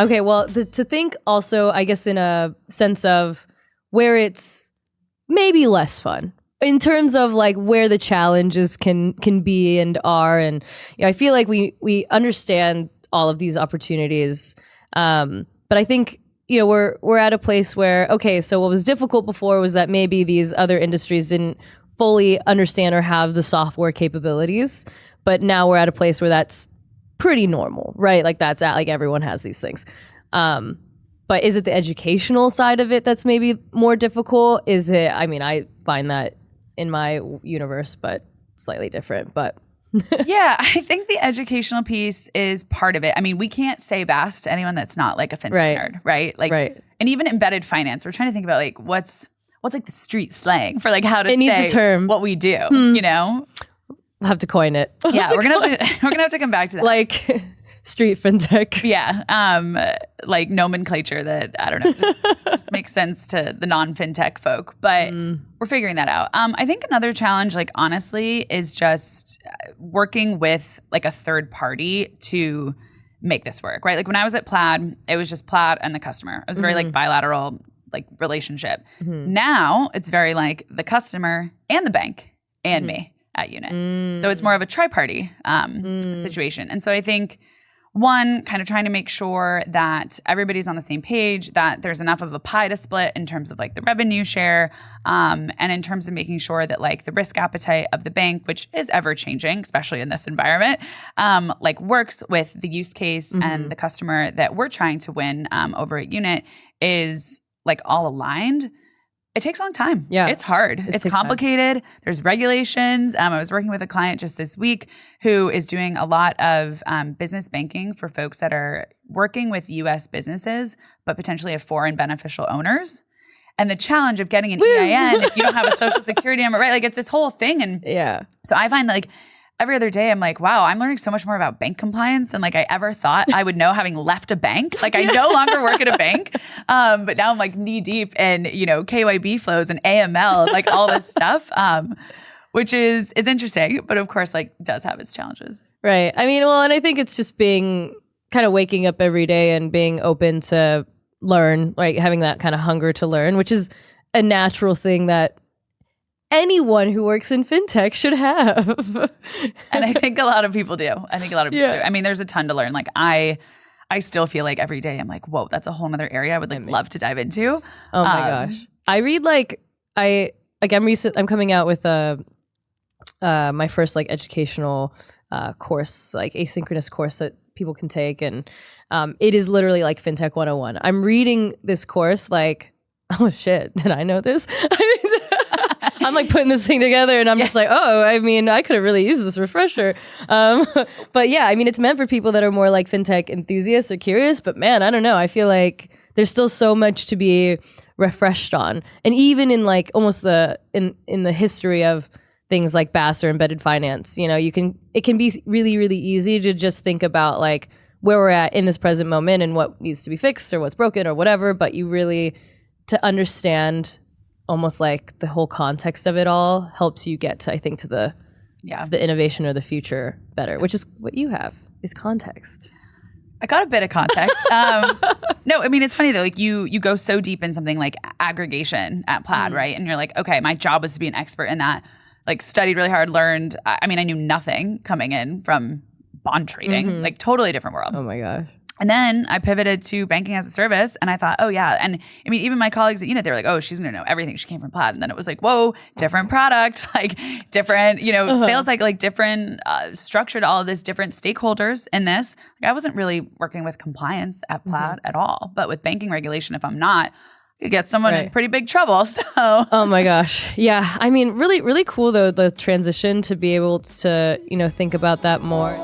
Okay, well, to think also, I guess, in a sense of where it's maybe less fun in terms of like where the challenges can be and are, and I feel like we understand all of these opportunities, but I think we're at a place where, okay, so what was difficult before was that maybe these other industries didn't fully understand or have the software capabilities, but now we're at a place where that's pretty normal, right? Like that's like everyone has these things. But is it the educational side of it that's maybe more difficult? Is it, I mean, I find that in my universe, but slightly different, but. Yeah, I think the educational piece is part of it. I mean, we can't say BAS to anyone that's not like a fintech nerd, right? Like, and even embedded finance, we're trying to think about like what's like the street slang for like how to needs a term. What we do, We'll have to coin it. Yeah, we're gonna have to come back to that. Like street fintech. Yeah, like nomenclature that I don't know just makes sense to the non-fintech folk, but we're figuring that out. I think another challenge, like honestly, is just working with like a third party to make this work, right? Like when I was at Plaid, it was just Plaid and the customer. It was very like bilateral like relationship. Now it's very like the customer and the bank and me at Unit. So it's more of a tri-party situation. And so I think one, kind of trying to make sure that everybody's on the same page, that there's enough of a pie to split in terms of like the revenue share, and in terms of making sure that like the risk appetite of the bank, which is ever changing, especially in this environment, like works with the use case and the customer that we're trying to win over at Unit is like all aligned. It takes a long time. Yeah. It's hard. It's complicated. There's regulations. I was working with a client just this week who is doing a lot of business banking for folks that are working with U.S. businesses, but potentially have foreign beneficial owners. And the challenge of getting an EIN if you don't have a social security number, right? Like it's this whole thing. And so I find that like every other day, I'm like, wow, I'm learning so much more about bank compliance than like I ever thought I would know having left a bank. Like I no longer work at a bank, but now I'm like knee deep in, KYB flows and AML, like all this stuff, which is interesting, but of course like does have its challenges. Right. I mean, well, and I think it's just being kind of waking up every day and being open to learn, like having that kind of hunger to learn, which is a natural thing that anyone who works in fintech should have. And I think a lot of people do. Do. I mean, there's a ton to learn. Like I still feel like every day I'm like, whoa, that's a whole nother area I would like love to dive into. Oh my gosh. I read I'm coming out with my first like educational course, like asynchronous course that people can take. And it is literally like FinTech 101. I'm reading this course like, oh shit, did I know this? I'm like putting this thing together and I'm just like, oh, I mean, I could have really used this refresher. But yeah, I mean, it's meant for people that are more like fintech enthusiasts or curious, but man, I don't know. I feel like there's still so much to be refreshed on. And even in like almost in the history of things like BAS or embedded finance, it can be really, really easy to just think about like where we're at in this present moment and what needs to be fixed or what's broken or whatever. But you really, to understand almost like the whole context of it all helps you get to, I think, to the innovation or the future better, which is what you have is context. I got a bit of context. No, I mean, it's funny though, like you go so deep in something like aggregation at Plaid, right? And you're like, okay, my job was to be an expert in that, like studied really hard, learned. I mean, I knew nothing coming in from bond trading, like totally different world. Oh my gosh. And then I pivoted to banking as a service and I thought, oh yeah. And I mean, even my colleagues at Unit, they were like, oh, she's going to know everything. She came from Plaid. And then it was like, whoa, different product, like different, sales cycle, like different structure to all of this, different stakeholders in this. Like I wasn't really working with compliance at Plaid at all, but with banking regulation, if I'm not, I could get someone in pretty big trouble. So, oh my gosh. Yeah. I mean, really, really cool though, the transition to be able to, think about that more.